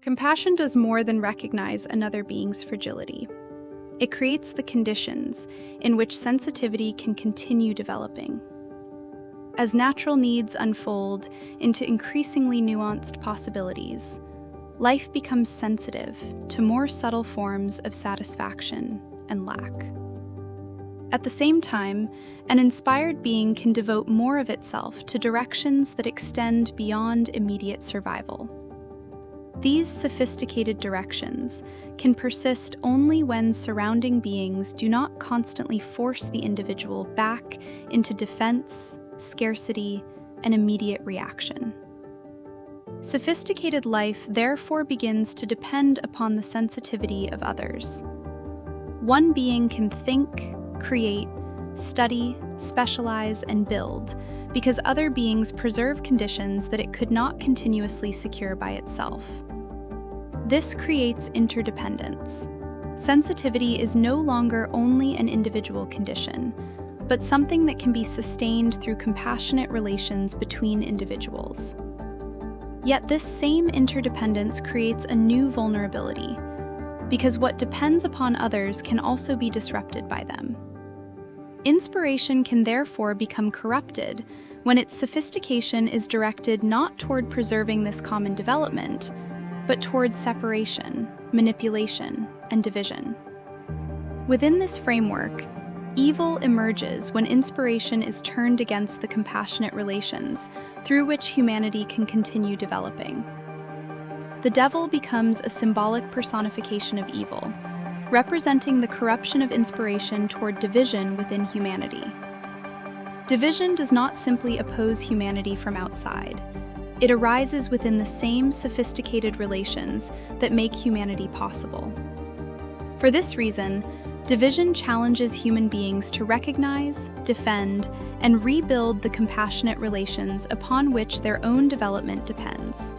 Compassion does more than recognize another being's fragility. It creates the conditions in which sensitivity can continue developing. As natural needs unfold into increasingly nuanced possibilities, life becomes sensitive to more subtle forms of satisfaction and lack. At the same time, an inspired being can devote more of itself to directions that extend beyond immediate survival. These sophisticated directions can persist only when surrounding beings do not constantly force the individual back into defense, scarcity, and immediate reaction. Sophisticated life therefore begins to depend upon the sensitivity of others. One being can think, create, study, specialize, and build because other beings preserve conditions that it could not continuously secure by itself. This creates interdependence. Sensitivity is no longer only an individual condition, but something that can be sustained through compassionate relations between individuals. Yet this same interdependence creates a new vulnerability, because what depends upon others can also be disrupted by them. Inspiration can therefore become corrupted when its sophistication is directed not toward preserving this common development, but toward separation, manipulation, and division. Within this framework, evil emerges when inspiration is turned against the compassionate relations through which humanity can continue developing. The devil becomes a symbolic personification of evil, representing the corruption of inspiration toward division within humanity. Division does not simply oppose humanity from outside. It arises within the same sophisticated relations that make humanity possible. For this reason, division challenges human beings to recognize, defend, and rebuild the compassionate relations upon which their own development depends.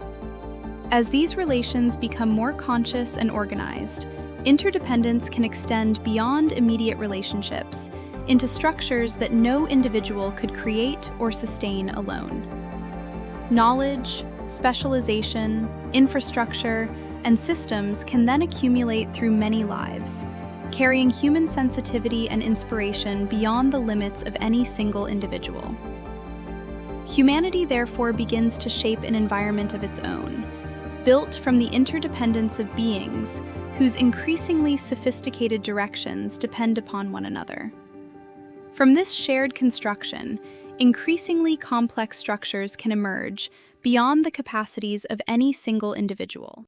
As these relations become more conscious and organized, interdependence can extend beyond immediate relationships into structures that no individual could create or sustain alone. Knowledge, specialization, infrastructure, and systems can then accumulate through many lives, carrying human sensitivity and inspiration beyond the limits of any single individual. Humanity therefore begins to shape an environment of its own, built from the interdependence of beings whose increasingly sophisticated directions depend upon one another. From this shared construction, increasingly complex structures can emerge beyond the capacities of any single individual.